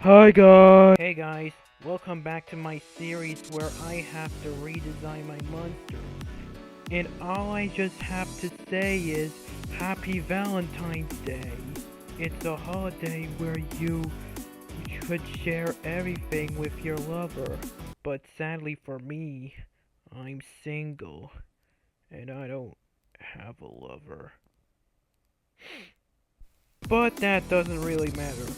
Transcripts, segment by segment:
Hey guys, welcome back to my series where I have to redesign my monsters. And all I just have to say is Happy Valentine's Day. It's a holiday where you should share everything with your lover. But sadly for me, I'm single and I don't have a lover. But that doesn't really matter,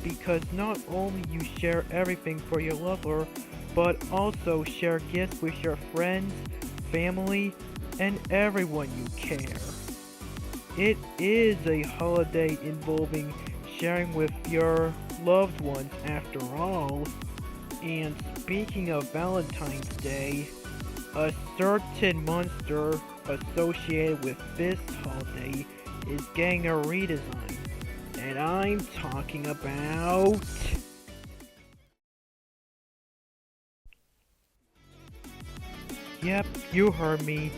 because not only you share everything for your lover, but also share gifts with your friends, family, and everyone you care. It is a holiday involving sharing with your loved ones after all. And speaking of Valentine's Day, a certain monster associated with this holiday is getting a redesign. And I'm talking about... Yep, you heard me.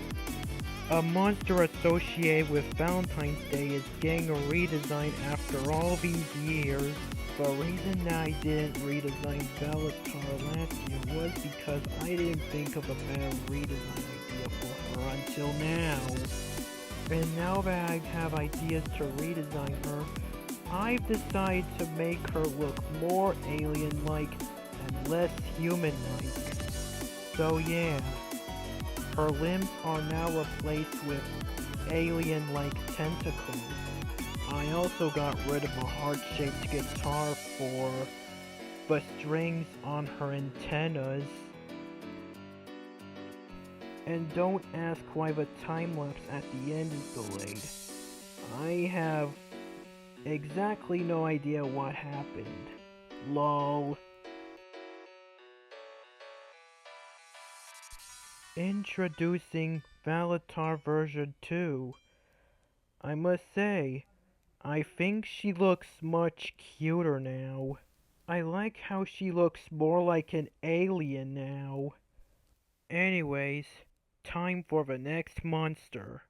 A monster associated with Valentine's Day is getting a redesign after all these years. The reason that I didn't redesign Valentar last year was because I didn't think of a better redesign idea for her until now. And now that I have ideas to redesign her, I've decided to make her look more alien-like and less human-like. So yeah, her limbs are now replaced with alien-like tentacles. I also got rid of a heart-shaped guitar for the strings on her antennas. And don't ask why the time-lapse at the end is delayed. I have exactly no idea what happened. LOL. Introducing Valentar version 2. I must say, I think she looks much cuter now. I like how she looks more like an alien now. Anyways, time for the next monster.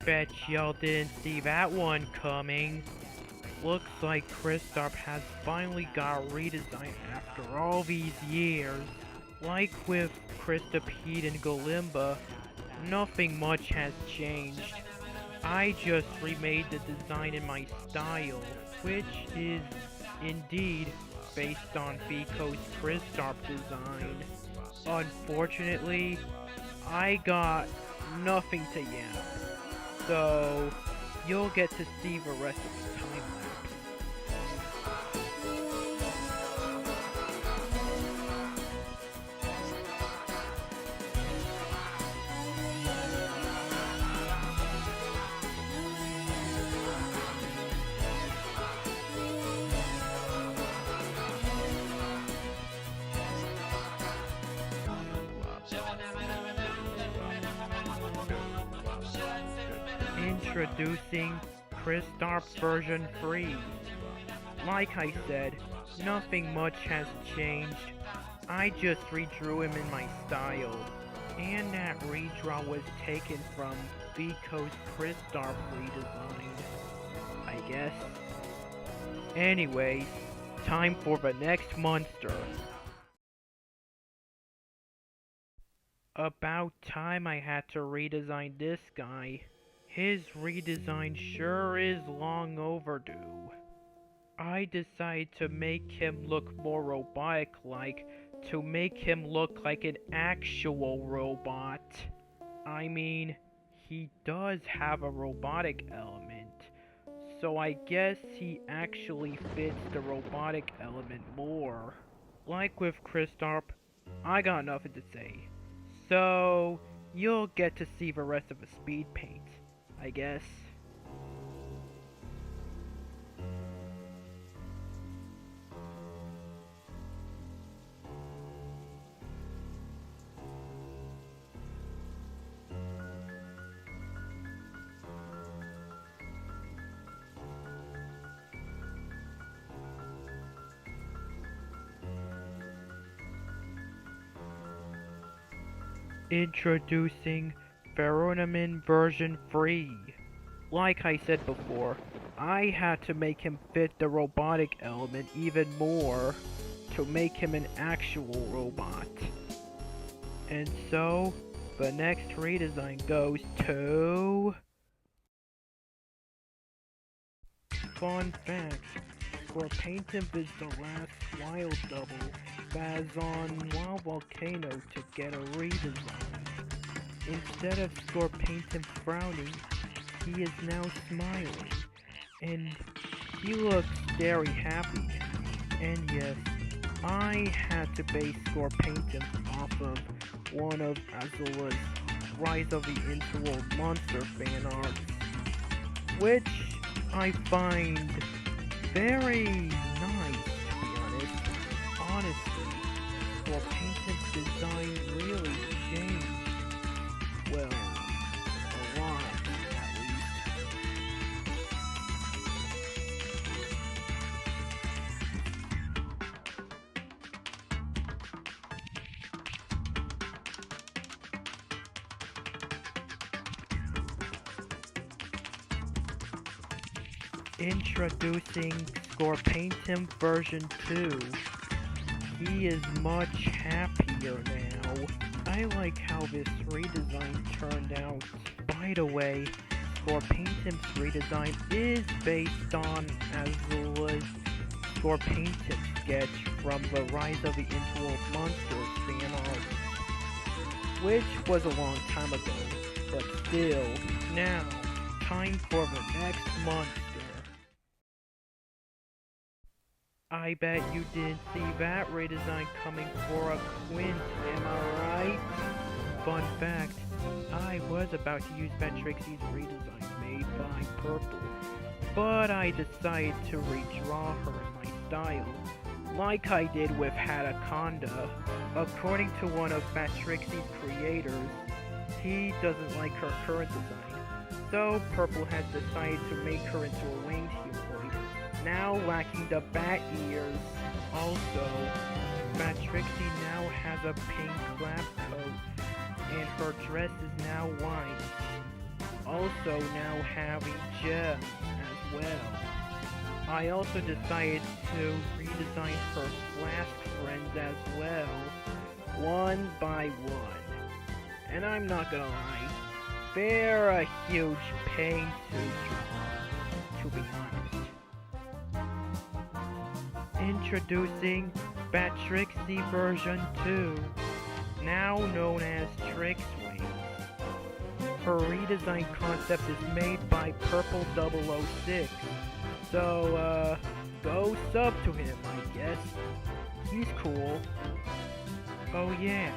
Bet y'all didn't see that one coming. Looks like Kristoff has finally got redesigned after all these years. Like with Kristopede and Golimba, nothing much has changed. I just remade the design in my style, which is indeed based on Vico's Kristoff design. Unfortunately, I got nothing to yap, so you'll get to see the rest of the time lapse. Introducing Kristoff version 3. Like I said, nothing much has changed. I just redrew him in my style. And that redraw was taken from Vico's Kristoff redesign, I guess. Anyways, time for the next monster. About time I had to redesign this guy. His redesign sure is long overdue. I decided to make him look more robotic-like, to make him look like an actual robot. I mean, he does have a robotic element, so I guess he actually fits the robotic element more. Like with Kristoff, I got nothing to say. So, you'll get to see the rest of the speed paint, I guess. Introducing Ferunaman version 3. Like I said before, I had to make him fit the robotic element even more to make him an actual robot. And so, the next redesign goes to... Fun fact, Scorpaintum is the last wild double Baz on Wild Volcano to get a redesign. Instead of Scorpaintum frowning, he is now smiling, and he looks very happy. And yes, I had to base Scorpaintum off of one of Azula's Rise of the Interworld Monster fan arts, which I find very nice, to be honest. Honestly, Scorpaintum's design really changed. Well, a lot, at least. Introducing Scorpaintum version 2. He is much happier now. I like how this redesign turned out. By the way, Scorpaintum's redesign is based on Azula's Scorpaintum sketch from the Rise of the Interworld Monsters fan art, which was a long time ago, but still, now, time for the next monster. I bet you didn't see that redesign coming for a Quint, am I right? Fun fact, I was about to use Trixie's redesign made by Purple, but I decided to redraw her in my style, like I did with Hataconda. According to one of Trixie's creators, he doesn't like her current design, so Purple has decided to make her into a winged humanoid, now lacking the bat ears. Also, Trixie now has a pink lab coat, and her dress is now white. Also now having gems as well. I also decided to redesign her flask friends as well, one by one. And I'm not gonna lie, they're a huge pain to draw, to be honest. Introducing Trixie version 2, now known as Trix Wings. Her redesign concept is made by Purple 006, so go sub to him, I guess. He's cool. Oh yeah,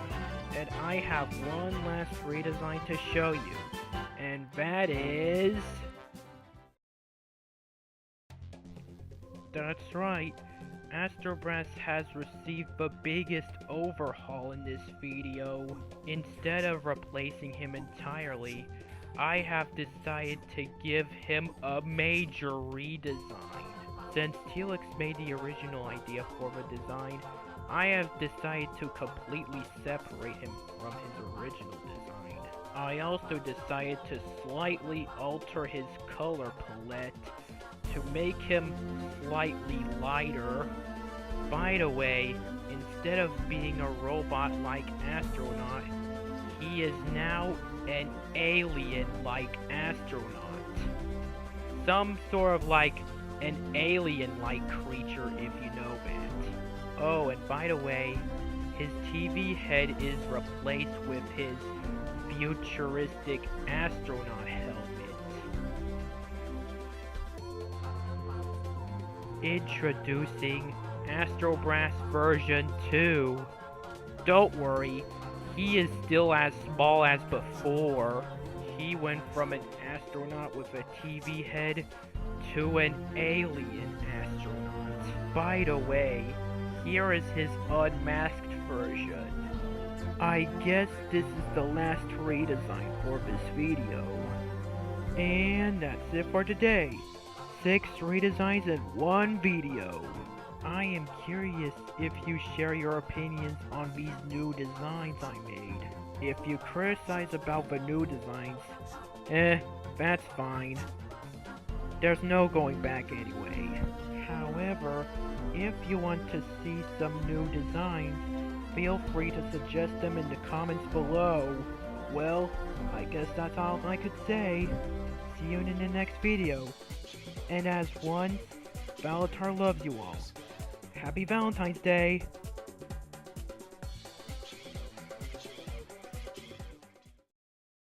and I have one last redesign to show you, and that is... That's right. Astro Brass has received the biggest overhaul in this video. Instead of replacing him entirely, I have decided to give him a major redesign. Since Telix made the original idea for the design, I have decided to completely separate him from his original design. I also decided to slightly alter his color palette to make him slightly lighter. By the way, instead of being a robot-like astronaut, he is now an alien-like astronaut. Some sort of like an alien-like creature, if you know that. Oh, and by the way, his TV head is replaced with his futuristic astronaut helmet. Introducing Astro Brass version 2. Don't worry, he is still as small as before. He went from an astronaut with a TV head to an alien astronaut. By the way, here is his unmasked version. I guess this is the last redesign for this video. And that's it for today. 6 redesigns in one video. I am curious if you share your opinions on these new designs I made. If you criticize about the new designs, that's fine. there's no going back anyway. However, if you want to see some new designs, feel free to suggest them in the comments below. Well, I guess that's all I could say. See you in the next video. And as one, Valentar loves you all. Happy Valentine's Day!